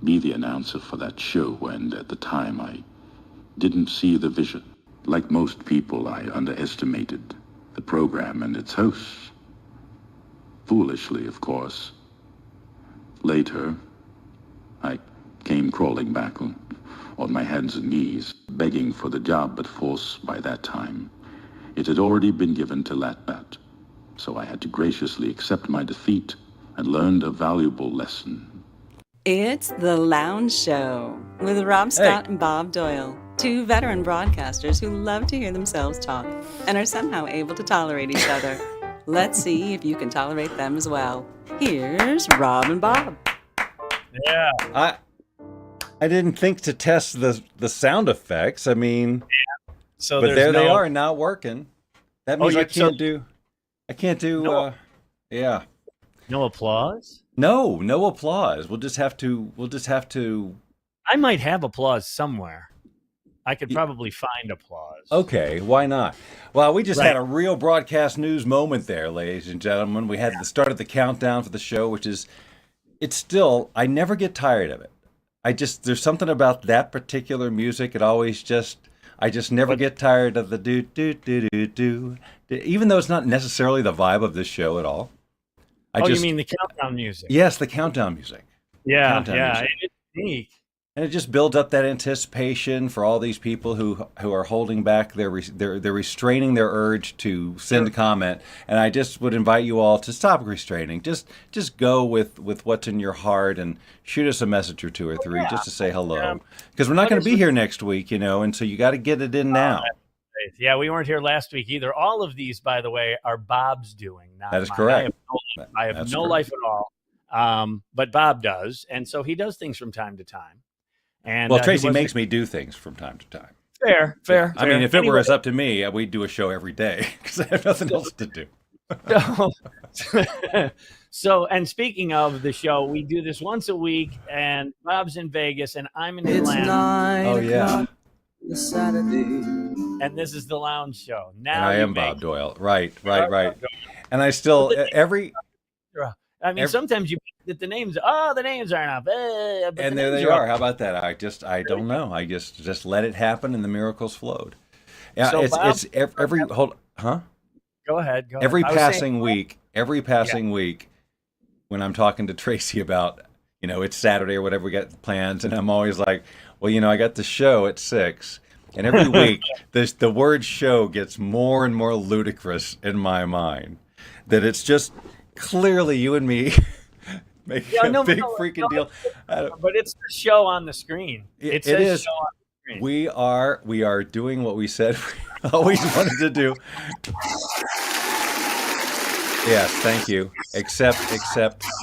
be the announcer for that show, and at the time I didn't see the vision. Like most people, I underestimated the program and its hosts. Foolishly, of course. Later, I came crawling back on my hands and knees, begging for the job, but force by that time. It had already been given to Latbat, so I had to graciously accept my defeat and learned a valuable lesson. It's The Lounge Show with Rob Scott and Bob Doyle, two veteran broadcasters who love to hear themselves talk and are somehow able to tolerate each other. Let's see if you can tolerate them as well. Here's Rob and Bob. Yeah. I didn't think to test the sound effects. I mean, so but there they are, not working. That means I can't do. Yeah. No applause? No applause. We'll just have to. I might have applause somewhere. I could probably find applause. Okay, why not? Well, we just had a real broadcast news moment there, ladies and gentlemen. We had the start of the countdown for the show, which is, it's still, I never get tired of it. There's something about that particular music. I just never get tired of the do. Even though it's not necessarily the vibe of this show at all. You mean the countdown music? Yes, the countdown music. Yeah, music. It's unique. And it just builds up that anticipation for all these people who are holding back, they're restraining their urge to send a comment. And I just would invite you all to stop restraining. Just go with what's in your heart and shoot us a message or two or three just to say hello. Because we're not going to be here next week, and so you got to get it in now. Yeah, we weren't here last week either. All of these, by the way, are Bob's doing. Not that is mine. correct. I have no life at all, but Bob does. And so he does things from time to time. And well, Tracy makes me do things from time to time. Fair. I mean, if it was up to me, we'd do a show every day because I have nothing else to do. So, and speaking of the show, we do this once a week, and Bob's in Vegas, and I'm in Atlanta. Oh, yeah. Saturday. And this is the Lounge Show. Now and I am Bob Doyle. Right. And I still, sometimes you that the names aren't enough. And there they are. How about that? I don't know. I just let it happen, and the miracles flowed. Yeah, so it's every huh? Go ahead. Every passing week, when I'm talking to Tracy about, it's Saturday or whatever, we got plans, and I'm always like, well, I got the show at 6. And every week, the word show gets more and more ludicrous in my mind. That it's just clearly you and me making a big freaking deal. But it's the show on the screen. It says show on the screen. We are doing what we said we always wanted to do. Yes, thank you. Except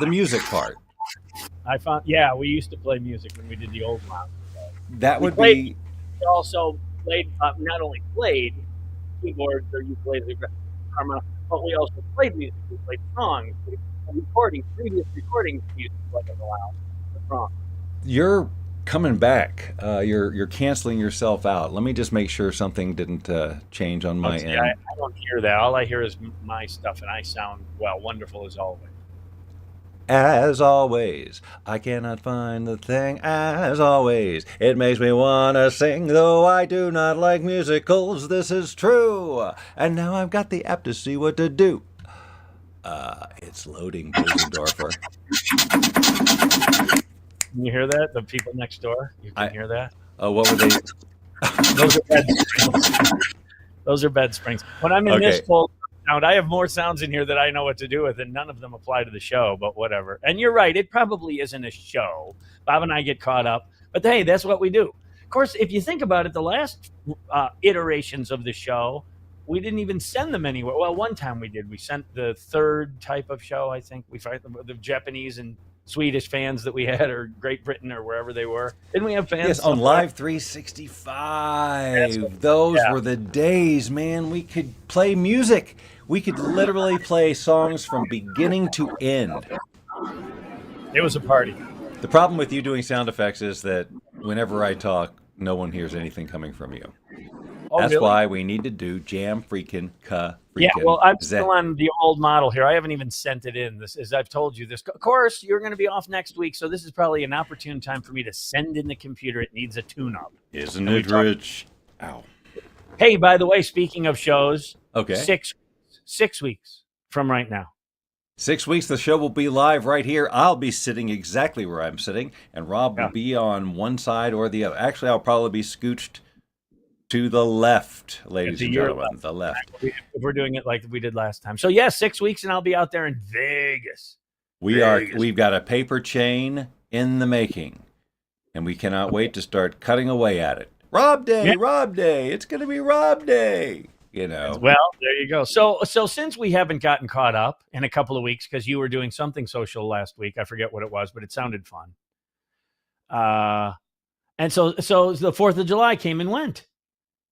the music part. I found, we used to play music when we did the old Lounge. That would be. We also played, not only played keyboards or ukuleles, but we also played music. We played songs, previous recordings music, like in the Lounge, the song. You're coming back. You're canceling yourself out. Let me just make sure something didn't change on my end. I don't hear that. All I hear is my stuff, and I sound, wonderful as always. As always, I cannot find the thing. As always, it makes me want to sing, though I do not like musicals. This is true. And now I've got the app to see what to do. It's loading, Bosendorfer. Can you hear that? The people next door? You can hear that? What were they? Those are bed springs. When I'm in this full sound, I have more sounds in here that I know what to do with, and none of them apply to the show, but whatever. And you're right, it probably isn't a show. Bob and I get caught up, but hey, that's what we do. Of course, if you think about it, the last iterations of the show, we didn't even send them anywhere. Well, one time we did. We sent the third type of show, I think. We found the Japanese and Swedish fans that we had, or Great Britain, or wherever they were. Didn't we have fans? Yes, on Live 365. Those were the days, man. We could play music. We could literally play songs from beginning to end. It was a party. The problem with you doing sound effects is that whenever I talk, no one hears anything coming from you. That's really? why we need to do Jam freaking Yeah, well, I'm Zen. still on the old model here. I haven't even sent it in. This, as I've told you, this. Of course, you're going to be off next week, so this is probably an opportune time for me to send in the computer. It needs a tune-up. Isn't it, Rich? Ow. Hey, by the way, speaking of shows, Okay. 6 weeks from right now. 6 weeks, the show will be live right here. I'll be sitting exactly where I'm sitting, and Rob will be on one side or the other. Actually, I'll probably be scooched to the left, ladies and gentlemen. The left. If we're doing it like we did last time. So, yeah, 6 weeks, and I'll be out there in Vegas. We've got a paper chain in the making, and we cannot wait to start cutting away at it. Rob Day, yeah. Rob Day. It's going to be Rob Day. You know. Well, there you go. So since we haven't gotten caught up in a couple of weeks, because you were doing something social last week, I forget what it was, but it sounded fun. And so the 4th of July came and went.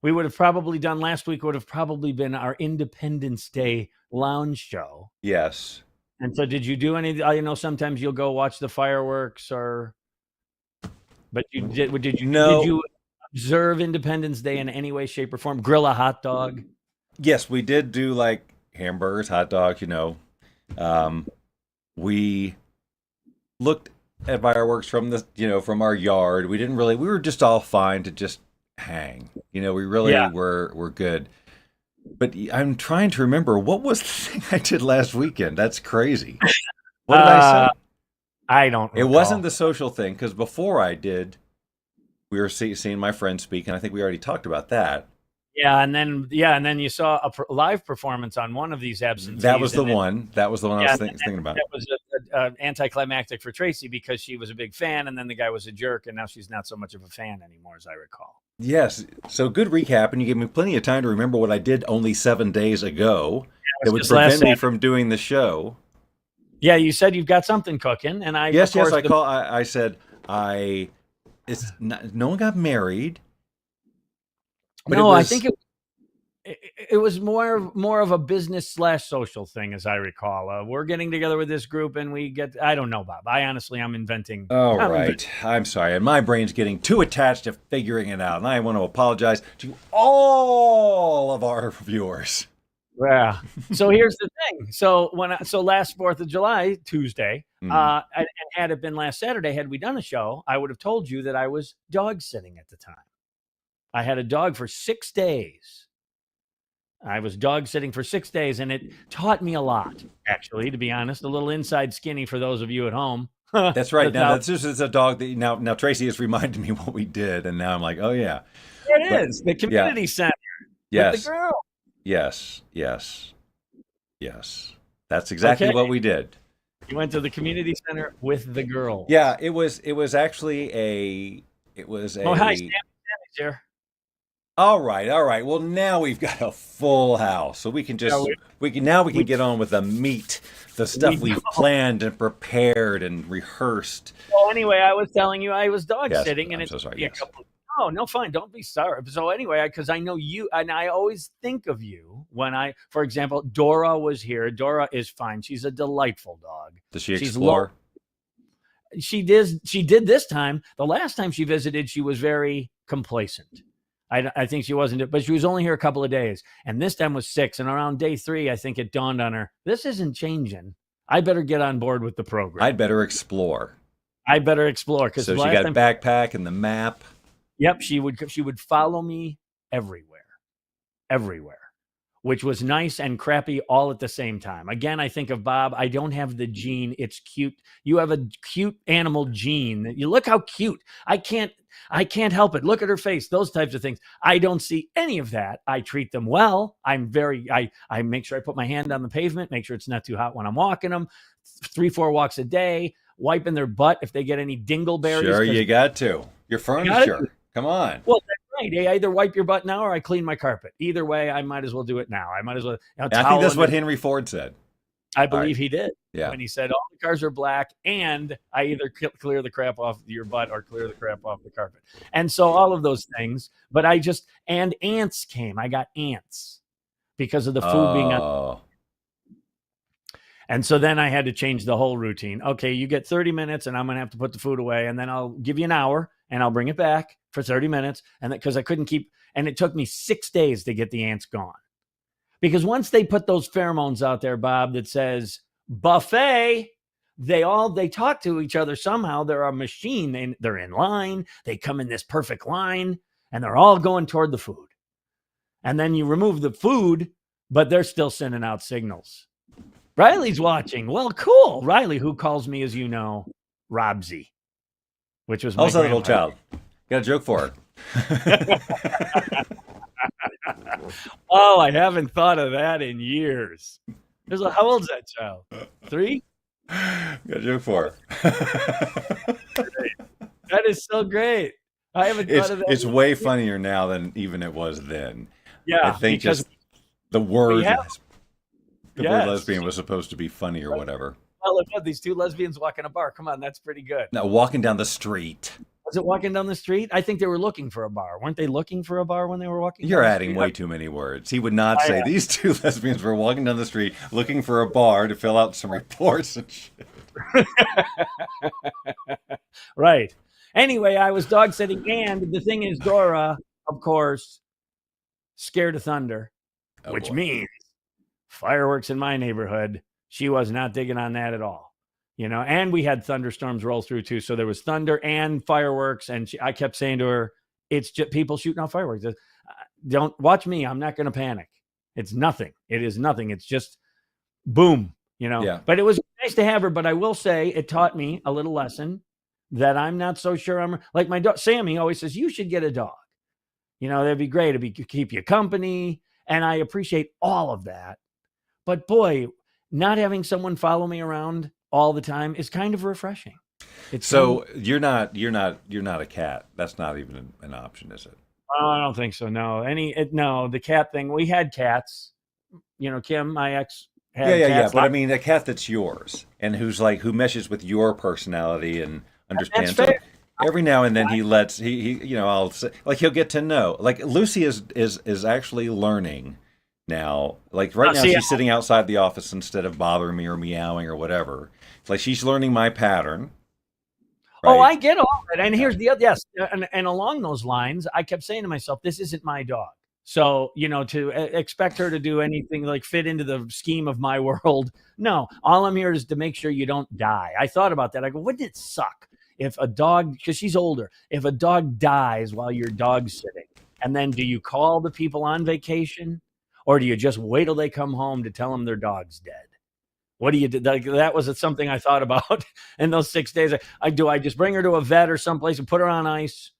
We would have probably done last week would have probably been our Independence Day lounge show. Yes. And so did you do any, you know, sometimes you'll go watch the fireworks but did you observe Independence Day in any way, shape, or form? Grill a hot dog? Yes, we did do like hamburgers, hot dogs, you know. We looked at fireworks from from our yard. We were just all fine to just hang. You know, we really were good. But I'm trying to remember, what was the thing I did last weekend? That's crazy. What did I say? I don't recall. It wasn't the social thing, because before I did, we were seeing my friend speak, and I think we already talked about that. Yeah, and then you saw a live performance on one of these absentees. That was the one. That was the one I was thinking about. That was anticlimactic for Tracy because she was a big fan, and then the guy was a jerk, and now she's not so much of a fan anymore, as I recall. Yes. So good recap, and you gave me plenty of time to remember what I did only 7 days ago that would prevent me from doing the show. Yeah, you said you've got something cooking, and I I said no one got married. No, I think it was more of a business / social thing, as I recall. We're getting together with this group, and I don't know, Bob. I'm inventing. I'm sorry. And my brain's getting too attached to figuring it out. And I want to apologize to all of our viewers. Yeah. So here's the thing. So last 4th of July, Tuesday, and had it been last Saturday, had we done a show, I would have told you that I was dog sitting at the time. I had a dog for 6 days. I was dog sitting for 6 days, and it taught me a lot, actually, to be honest. A little inside skinny for those of you at home. That's right. Now, that's just a dog that now Tracy has reminded me what we did, and now I'm like, oh, yeah. There it is. The community center. Yes. With the girl. Yes. That's exactly what we did. You went to the community center with the girl. Yeah, it was actually Oh, hi, Sammy's here. All right. Well, now we've got a full house, so we can get on with the meat, the stuff we've planned and prepared and rehearsed. Well, anyway, I was telling you I was dog sitting, and I'm so sorry. Yes. No, fine. Don't be sorry. So anyway, because I know you, and I always think of you when for example, Dora was here. Dora is fine. She's a delightful dog. Does she explore? She did this time. The last time she visited, she was very complacent. I think she wasn't, but she was only here a couple of days. And this time was 6. And around day 3, I think it dawned on her, this isn't changing. I better get on board with the program. I'd better explore. Because so she got a backpack and the map. Yep, she would follow me everywhere, which was nice and crappy all at the same time. Again, I think of Bob. I don't have the gene. It's cute. You have a cute animal gene. You look how cute. I can't help it. Look at her face. Those types of things. I don't see any of that. I treat them well. I make sure I put my hand on the pavement, make sure it's not too hot when I'm walking them. 3-4 walks a day, wiping their butt if they get any dingleberries. Sure, you got to. Your furniture. Come on. Well, that's right. I either wipe your butt now or I clean my carpet. Either way, I might as well do it now. I might as well. I think that's what Henry Ford said. I believe he did. Yeah. When he said all the cars are black, and I either clear the crap off your butt or clear the crap off the carpet. And so all of those things. But and ants came. I got ants because of the food being on. And so then I had to change the whole routine. Okay, you get 30 minutes, and I'm going to have to put the food away, and then I'll give you an hour, and I'll bring it back for 30 minutes. And because I couldn't keep, and it took me 6 days to get the ants gone. Because once they put those pheromones out there, Bob, that says buffet, they talk to each other somehow. They're a machine. They're in line. They come in this perfect line, and they're all going toward the food. And then you remove the food, but they're still sending out signals. Riley's watching. Well, cool. Riley, who calls me, as you know, Robsy, which was my Also, little grandmother. child. Got a joke for her. Oh, I haven't thought of that in years. How old's that child? 3? Got a joke for her. That is so great. I haven't thought of that. It's way funnier now than even it was then. Yeah, I think because just the word, the Yes. word lesbian was supposed to be funny or whatever. well, it was these 2 lesbians walking a bar. Come on, that's pretty good. Now, walking down the street. Was it walking down the street? I think they were looking for a bar. Weren't they looking for a bar when they were walking You're down the adding street? way too many words. He would not say these 2 lesbians were walking down the street looking for a bar to fill out some reports and shit. Right. Anyway, I was dog sitting, and the thing is, Dora, of course, scared of thunder, which means fireworks in my neighborhood. She was not digging on that at all. And we had thunderstorms roll through too. So there was thunder and fireworks. And I kept saying to her, it's just people shooting off fireworks. Don't watch me. I'm not going to panic. It's nothing. It is nothing. It's just boom, Yeah. But it was nice to have her. But I will say it taught me a little lesson that I'm not so sure I'm like my dog. Sammy always says, you should get a dog. That'd be great. Keep you company. And I appreciate all of that. But boy, not having someone follow me around all the time is kind of refreshing. So you're not a cat. That's not even an option, is it? Oh, I don't think so. No, no, the cat thing. We had cats. Kim, my ex, had Yeah. cats. But I mean, a cat that's yours and who meshes with your personality and understands. That's fair. Every now and then I'll say, like, he'll get to know. Like, Lucy is actually learning now. Like right now, she's sitting outside the office instead of bothering me or meowing or whatever. It's like she's learning my pattern. Right? Oh, I get all that. And here's the other, yes. And along those lines, I kept saying to myself, this isn't my dog. So, to expect her to do anything like fit into the scheme of my world. No, all I'm here is to make sure you don't die. I thought about that. I go, wouldn't it suck if a dog, because she's older, if a dog dies while you're dog sitting? And then do you call the people on vacation? Or do you just wait till they come home to tell them their dog's dead? What do you do? That was something I thought about in those 6 days. Do I just bring her to a vet or someplace and put her on ice?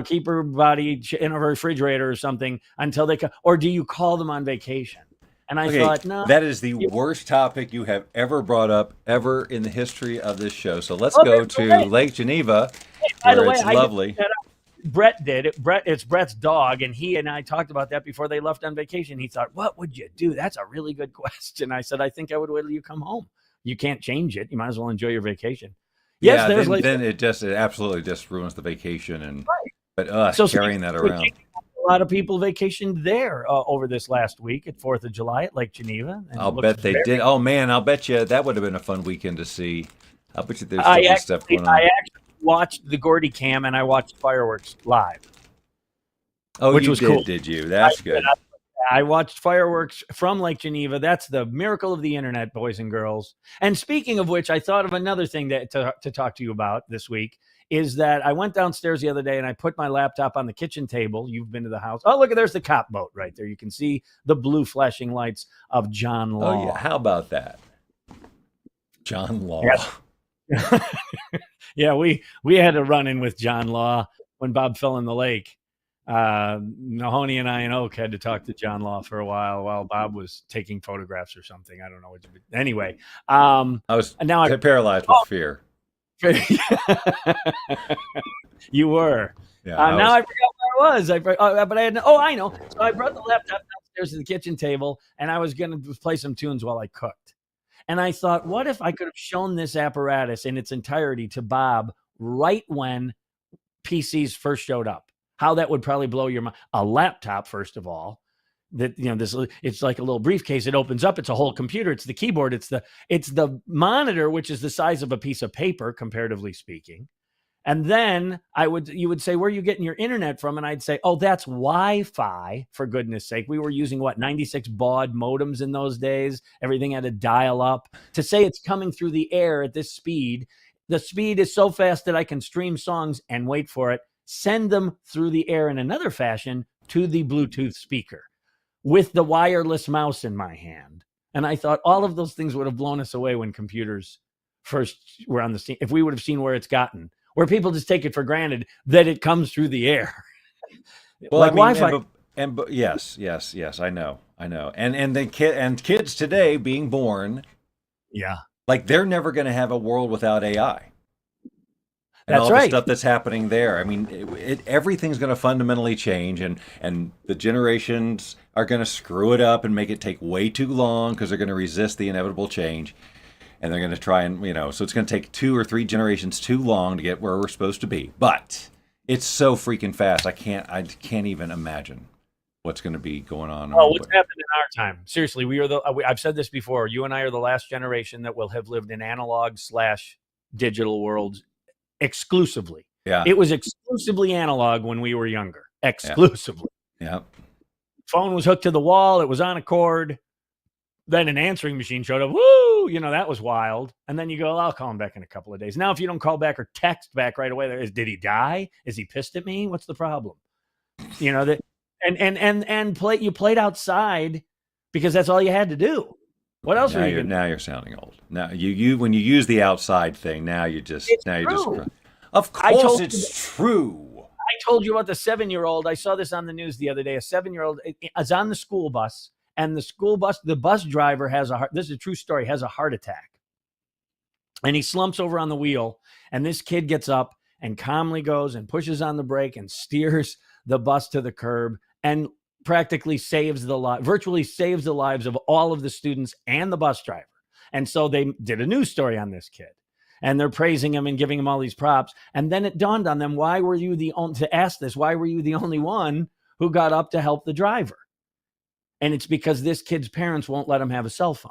Keep her body in a refrigerator or something until they come? Or do you call them on vacation? And I thought, no. That is the worst topic you have ever brought up ever in the history of this show. So let's go to Lake Geneva, where it's lovely. Brett did it. It's Brett's dog, and he and I talked about that before they left on vacation. He thought, "What would you do?" That's a really good question. I said, "I think I would wait till you come home. You can't change it. You might as well enjoy your vacation." Yes, then it absolutely just ruins the vacation, and but carrying that around. A lot of people vacationed there over this last week at 4th of July at Lake Geneva. I'll bet they did. Oh man, I'll bet you that would have been a fun weekend to see. I'll bet you there's still stuff going on. I actually watched the Gordy Cam and I watched fireworks live. Oh, which was cool. Did you? That's good. I watched fireworks from Lake Geneva. That's the miracle of the internet, boys and girls. And speaking of which, I thought of another thing to talk to you about this week is that I went downstairs the other day and I put my laptop on the kitchen table. You've been to the house. Oh, look, there's the cop boat right there. You can see the blue flashing lights of John Law. Oh, yeah. How about that? John Law. Yeah. Yeah, we had a run-in with John Law when Bob fell in the lake. Mahoney and I and Oak had to talk to John Law for a while Bob was taking photographs or something. I don't know. Anyway, I was paralyzed with fear. You were. Yeah. Now I forgot where I was. But I had. I know. So I brought the laptop downstairs to the kitchen table, and I was going to play some tunes while I cooked. And I thought, what if I could have shown this apparatus in its entirety to Bob right when PCs first showed up? How that would probably blow your mind. A laptop, first of all, that it's like a little briefcase. It opens up. It's a whole computer. It's the keyboard. It's the monitor, which is the size of a piece of paper, comparatively speaking. And then you would say, where are you getting your internet from? And I'd say, oh, that's Wi-Fi, for goodness sake. We were using 96 baud modems in those days. Everything had to dial up. To say it's coming through the air at this speed, the speed is so fast that I can stream songs and wait for it, send them through the air in another fashion to the Bluetooth speaker with the wireless mouse in my hand. And I thought all of those things would have blown us away when computers first were on the scene. If we would have seen where it's gotten, where people just take it for granted that it comes through the air. Well, like Wi-Fi. Yes, I know. And kids today being born, yeah, like they're never going to have a world without AI. And that's all right. the stuff that's happening there. I mean, everything's going to fundamentally change, and the generations are going to screw it up and make it take way too long because they're going to resist the inevitable change. And they're going to try and, so it's going to take 2 or 3 generations too long to get where we're supposed to be. But it's so freaking fast. I can't even imagine what's going to be going on. Oh, what's happened in our time? Seriously, I've said this before. You and I are the last generation that will have lived in analog/digital worlds exclusively. Yeah. It was exclusively analog when we were younger. Exclusively. Yeah. Phone was hooked to the wall. It was on a cord. Then an answering machine showed up. Woo! That was wild. And then you go, I'll call him back in a couple of days. Now, if you don't call back or text back right away, did he die? Is he pissed at me? What's the problem? You played outside because that's all you had to do. What else are you going to do? Now you're sounding old. Now you when you use the outside thing, of course it's true. I told you about the 7-year-old. I saw this on the news the other day. A 7-year-old is on the school bus. And the bus driver this is a true story, has a heart attack. And he slumps over on the wheel. And this kid gets up and calmly goes and pushes on the brake and steers the bus to the curb and practically virtually saves the lives of all of the students and the bus driver. And so they did a news story on this kid. And they're praising him and giving him all these props. And then it dawned on them, why were you the only one who got up to help the driver? And it's because this kid's parents won't let him have a cell phone.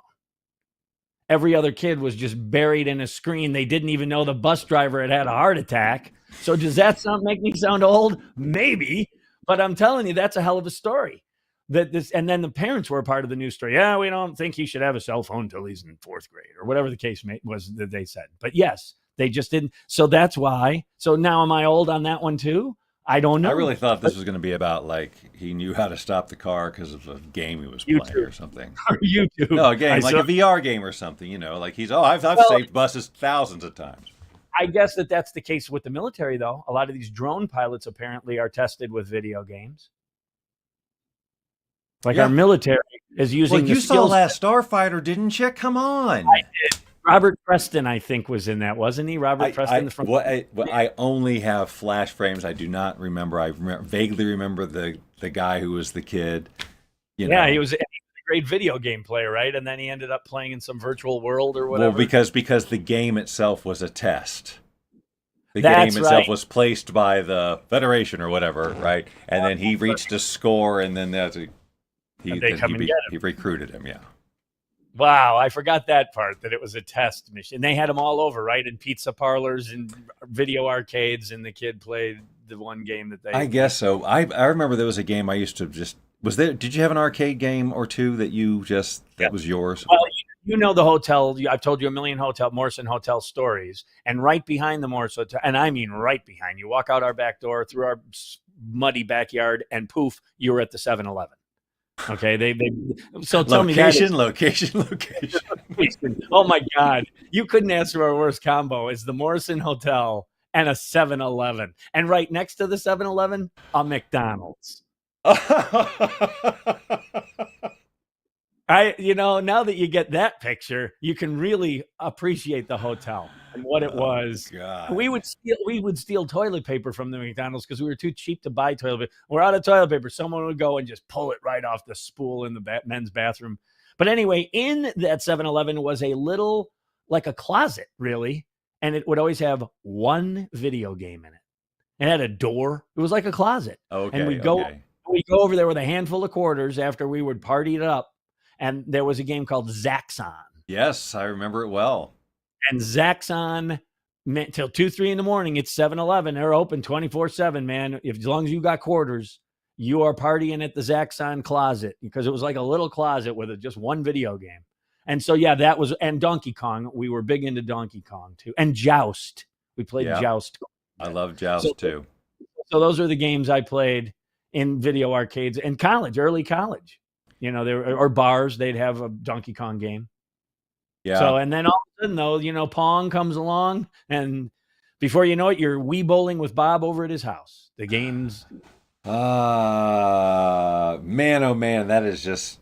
Every other kid was just buried in a screen. They didn't even know the bus driver had a heart attack. So does that make me sound old? Maybe. But I'm telling you, that's a hell of a story. And then the parents were a part of the news story. Yeah, we don't think he should have a cell phone until he's in 4th grade or whatever the case was that they said. But yes, they just didn't. So that's why. So now am I old on that one too? I don't know. I really thought this was going to be about like he knew how to stop the car because of a game he was playing or something. YouTube. No, a game like a VR game or something. Like I've saved buses thousands of times. I guess that's the case with the military, though. A lot of these drone pilots apparently are tested with video games. Like our military is using. Well, you saw Last Starfighter, didn't you? Come on. I did. Robert Preston, I think, was in that, wasn't he? Robert Preston. I only have flash frames. I do not remember. I vaguely remember the guy who was the kid. He was a great video game player, right? And then he ended up playing in some virtual world or whatever. Well, because the game itself was a test. The game itself was placed by the Federation or whatever, right? And then he reached a score, and then he recruited him. Yeah. Wow, I forgot that part, that it was a test mission. They had them all over, right? In pizza parlors and video arcades, and the kid played the one game that they... I guess so. I remember there was a game I used to just... Did you have an arcade game or two that that was yours? Well, you know the hotel. I've told you a million Morrison Hotel stories. And right behind the Morrison Hotel, and I mean right behind, you walk out our back door, through our muddy backyard, and poof, you were at the 7-Eleven. Okay, so tell me location. Oh my God, you couldn't ask for a worse combo. It's the Morrison Hotel and a 7-Eleven, and right next to the 7-Eleven, a McDonald's. Now that you get that picture, you can really appreciate the hotel and what it was. God. We would steal toilet paper from the McDonald's because we were too cheap to buy toilet paper. We're out of toilet paper. Someone would go and just pull it right off the spool in the men's bathroom. But anyway, in that 7-Eleven was a little, like a closet, really, and it would always have one video game in it. It had a door. It was like a closet. Okay. And we'd go over there with a handful of quarters after we would party it up. And there was a game called Zaxxon. Yes, I remember it well. And Zaxxon till 2, 3 in the morning. It's 7-Eleven. They're open 24/7, man. As long as you got quarters, you are partying at the Zaxxon closet, because it was like a little closet with just one video game. And so, yeah, that was, and Donkey Kong. We were big into Donkey Kong too. And Joust. We played Joust. I love Joust too. So those are the games I played in video arcades in college, early college. There or bars, they'd have a Donkey Kong game. Yeah. So, and then all of a sudden, though, Pong comes along, and before you know it, you're Wii bowling with Bob over at his house. The games. Man, oh man, that is just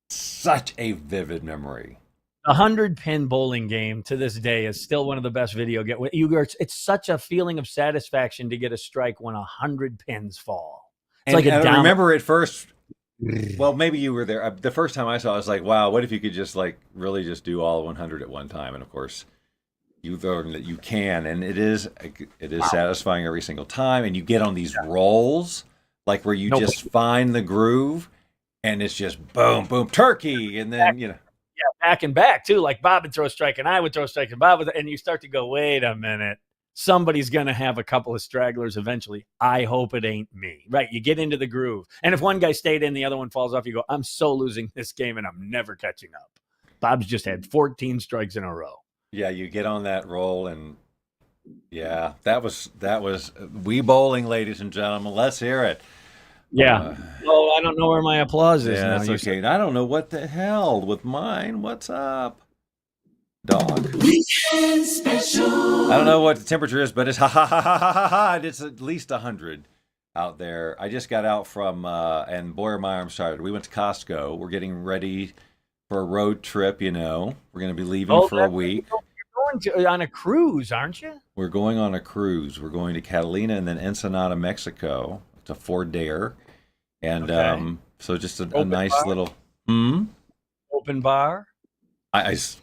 such a vivid memory. The 100-pin bowling game to this day is still one of the best video games. It's such a feeling of satisfaction to get a strike when 100 pins fall. It's and I remember at first. Well, maybe you were there. The first time I saw it, I was like, wow, what if you could just really just do all 100 at one time? And of course, you learn that you can, and it is satisfying every single time. And you get on these rolls, where you just find the groove, and it's just boom, boom, turkey. And then, Yeah, back and back too. Like Bob would throw a strike and I would throw a strike and Bob would, and you start to go, wait a minute. Somebody's going to have a couple of stragglers eventually. I hope it ain't me. Right. You get into the groove. And if one guy stayed in, the other one falls off, you go, I'm so losing this game and I'm never catching up. Bob's just had 14 strikes in a row. Yeah, you get on that roll, and yeah, that was Wii bowling, ladies and gentlemen. Let's hear it. Yeah. I don't know where my applause is. Yeah, that's okay. I don't know what the hell with mine. What's up? Dog. Weekend special. I don't know what the temperature is, but it's it's at least 100 out there. I just got out from and boy are my arms tired. We went to Costco. We're getting ready for a road trip. We're going to be leaving for a week. You're going on a cruise, aren't you? We're going on a cruise. We're going to Catalina and then Ensenada, Mexico. It's a 4-dayer, and so just a nice bar? Little open bar.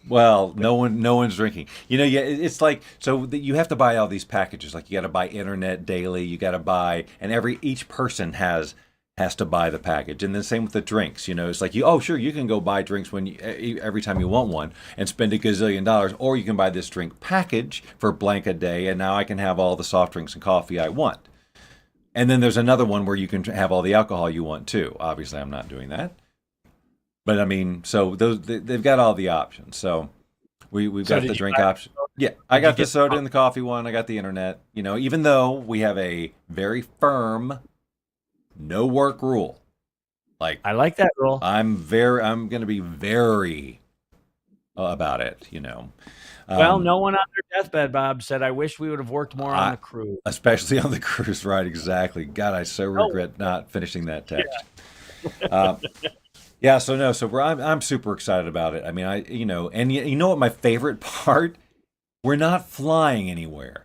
Well, no one's drinking. It's like, so that you have to buy all these packages. Like you got to buy internet daily. You got to buy, and each person has to buy the package. And then same with the drinks. It's like you can go buy drinks every time you want one and spend $1 gazillion, or you can buy this drink package for blank a day, and now I can have all the soft drinks and coffee I want. And then there's another one where you can have all the alcohol you want too. Obviously, I'm not doing that. But I mean, so they've got all the options. So we've got the drink option. Yeah, I got the soda and the coffee one. I got the internet. Even though we have a very firm no work rule. I like that rule. I'm going to be very about it. Well, no one on their deathbed, Bob, said, I wish we would have worked more on the cruise. Especially on the cruise, right? Exactly. God, I so regret not finishing that text. Yeah. Yeah, so I'm super excited about it. I mean, and you know what my favorite part? We're not flying anywhere.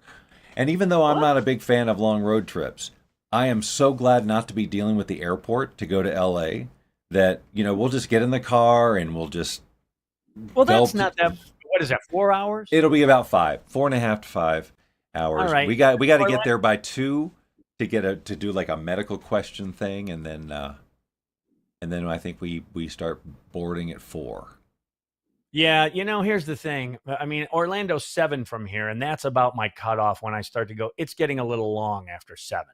And even though I'm not a big fan of long road trips, I am so glad not to be dealing with the airport to go to LA that, we'll just get in the car and we'll just that's not that. What is that, 4 hours? It'll be about 4.5 to 5 hours. All right. We got to get there by 2 to do like a medical question thing, and then I think we start boarding at 4. Yeah, here's the thing. I mean, Orlando's 7 from here, and that's about my cutoff when I start to go. It's getting a little long after 7,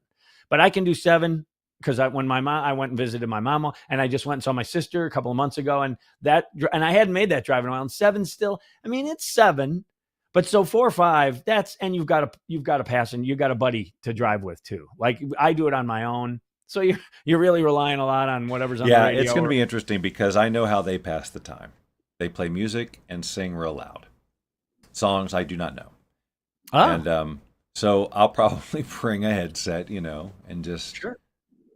but I can do 7 because I went and visited my mama, and I just went and saw my sister a couple of months ago, and I hadn't made that drive in a while. And 7 still, I mean, it's 7, but so 4 or 5. And you've got a pass, and you got a buddy to drive with too. Like I do it on my own. So you're really relying a lot on whatever's on the radio. Yeah, it's going to be interesting because I know how they pass the time. They play music and sing real loud. Songs I do not know. And so I'll probably bring a headset, and just... Sure.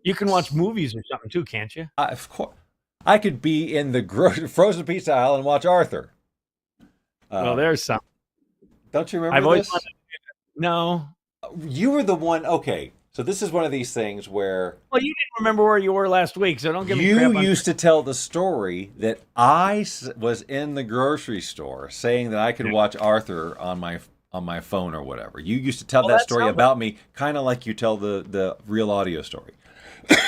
You can watch movies or something too, can't you? Of course. I could be in the frozen pizza aisle and watch Arthur. Well, there's some. Don't you remember this? No. You were the one... Okay. So this is one of these things where... Well, you didn't remember where you were last week, so don't give me crap. You used to tell the story that I was in the grocery store saying that I could watch Arthur on my phone or whatever. You used to tell that story about me, kind of like you tell the real audio story.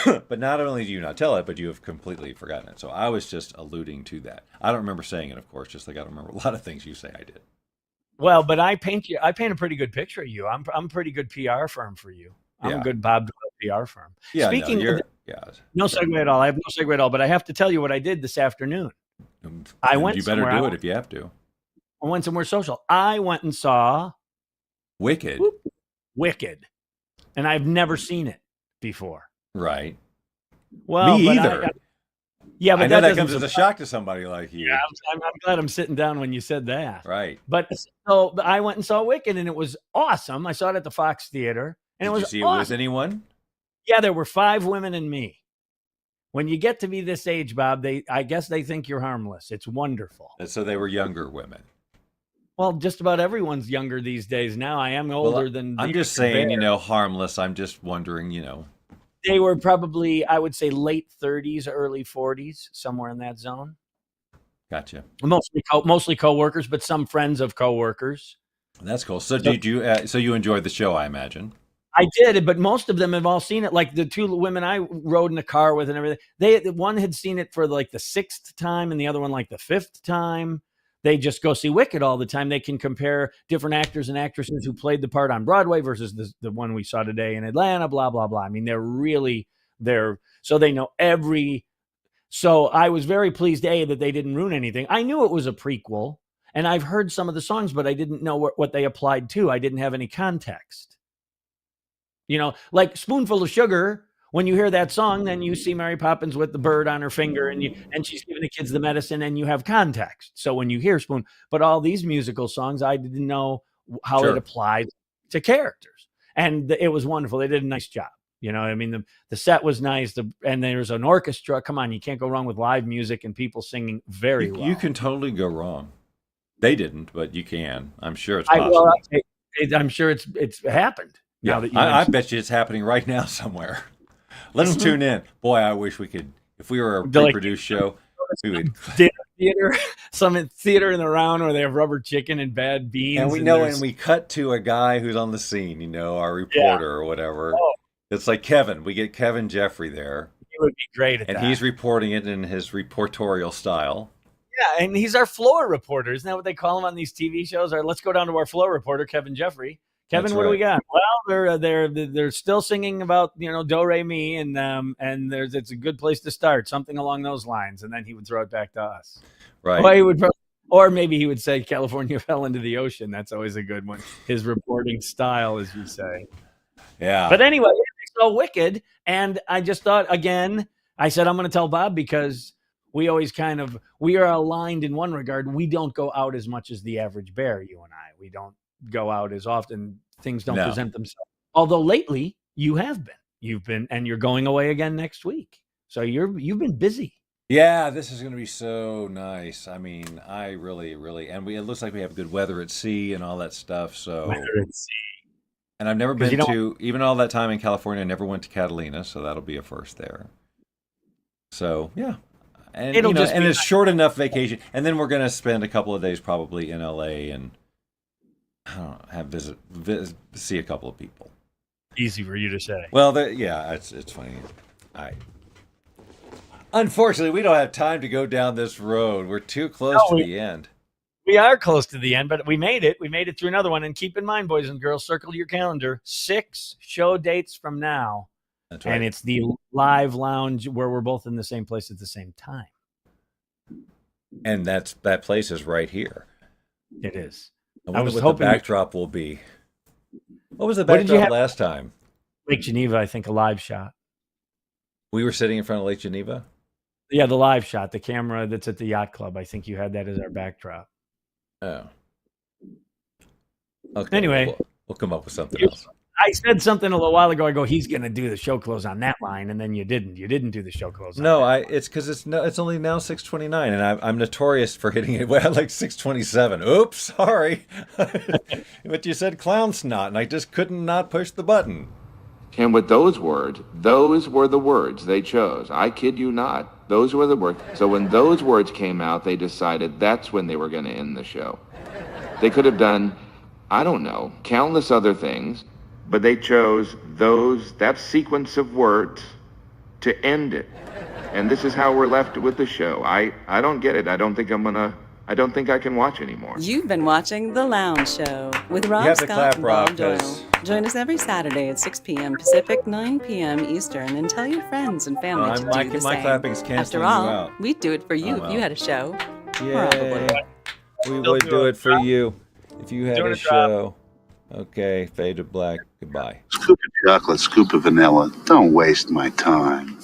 But not only do you not tell it, but you have completely forgotten it. So I was just alluding to that. I don't remember saying it, of course, just like I don't remember a lot of things you say I did. Well, but I paint a pretty good picture of you. I'm a pretty good PR firm for you. I'm a good Bob Doyle PR firm. Yeah, Speaking no, of no segue at all. I have no segue at all, but I have to tell you what I did this afternoon. I went You better do it if you have to. I went somewhere social. I went and saw Wicked. Wicked. And I've never seen it before. Right. Well, me either. But I know that comes as a shock to somebody like you. Yeah, I'm glad I'm sitting down when you said that. Right. But so I went and saw Wicked, and it was awesome. I saw it at the Fox Theater, and it was Did you see awesome. it with anyone? Yeah, there were 5 women and me. When you get to be this age, Bob, I guess they think you're harmless. It's wonderful. And so they were younger women. Well, just about everyone's younger these days now. I am older than. I'm just saying, harmless. I'm just wondering, They were probably, I would say, late 30s, early 40s, somewhere in that zone. Gotcha. Mostly coworkers, but some friends of coworkers. That's cool. So did you? So you enjoyed the show, I imagine. I did, but most of them have all seen it. Like the 2 women I rode in the car with and everything. One had seen it for like the 6th time, and the other one like the 5th time. They just go see Wicked all the time. They can compare different actors and actresses who played the part on Broadway versus the one we saw today in Atlanta, blah, blah, blah. I mean, so they know every. So I was very pleased, that they didn't ruin anything. I knew it was a prequel, and I've heard some of the songs, but I didn't know what they applied to. I didn't have any context. Like Spoonful of Sugar. When you hear that song, then you see Mary Poppins with the bird on her finger, and she's giving the kids the medicine, and you have context. So when you hear Spoon, but all these musical songs, I didn't know how it applied to characters, and it was wonderful. They did a nice job. I mean, the set was nice, and there's an orchestra. Come on, you can't go wrong with live music and people singing very well. You can totally go wrong. They didn't, but you can. I'm sure it's possible. I'm sure it's happened. Yeah, now that I bet you it's happening right now somewhere. Let them tune in. Boy, I wish we could. If we were a pre-produced show, we would. Theater, some theater in the round where they have rubber chicken and bad beans. And we cut to a guy who's on the scene, our reporter or whatever. Oh. It's like Kevin. We get Kevin Jeffrey there. He would be great at that. And he's reporting it in his reportorial style. Yeah, and he's our floor reporter. Isn't that what they call him on these TV shows? Or let's go down to our floor reporter, Kevin Jeffrey. Kevin, what do we got? Well, they're still singing about Do Re Mi, and it's a good place to start, something along those lines, and then he would throw it back to us. Right. Or maybe he would say California fell into the ocean. That's always a good one. His reporting style, as you say. Yeah. But anyway, they saw Wicked, and I just thought again. I said I'm going to tell Bob because we always we are aligned in one regard. We don't go out as much as the average bear. You and I. We don't go out as often. Things don't present themselves. Although lately you have been. You've been, and you're going away again next week. So you've been busy. Yeah, this is going to be so nice. I mean, I really, and it looks like we have good weather at sea and all that stuff. So weather at sea. And I've never been to, even all that time in California, I never went to Catalina, so that'll be a first there. So yeah. And it's short enough vacation. And then we're going to spend a couple of days probably in LA and see a couple of people. Easy for you to say. Well, it's funny. Unfortunately, we don't have time to go down this road. We're too close to the end. We are close to the end, but we made it. We made it through another one. And keep in mind, boys and girls, circle your calendar. 6 show dates from now. That's right. And it's the live lounge where we're both in the same place at the same time. And that place is right here. It is. I was hoping the backdrop will be. What was the backdrop last time? Lake Geneva, I think, a live shot. We were sitting in front of Lake Geneva? Yeah, the live shot, the camera that's at the yacht club. I think you had that as our backdrop. Oh. Okay. Anyway. We'll come up with something else. I said something a little while ago. I go, he's going to do the show close on that line, and then you didn't. You didn't do the show close. It's because it's only now 6:29, and I'm notorious for hitting it at like 6:27. Oops, sorry. But you said clown snot, and I just couldn't not push the button. And with those were the words they chose. I kid you not. Those were the words. So when those words came out, they decided that's when they were going to end the show. They could have done, I don't know, countless other things. But they chose that sequence of words to end it. And this is how we're left with the show. I don't get it. I don't think I'm gonna I don't think I can watch anymore. You've been watching The Lounge Show with Rob have to Scott clap, and Rob, Bob Doyle. 'cause- Join us every Saturday at 6 p.m. Pacific, 9 p.m. Eastern, and tell your friends and family to my do the my same. clapping's canceling After you all, out. we'd do it for you I'm if you out. had a show. Yay. Probably. We Still would do it for you if you had Doing a a drop. show. Okay, fade to black. Goodbye. Scoop of chocolate, scoop of vanilla. Don't waste my time.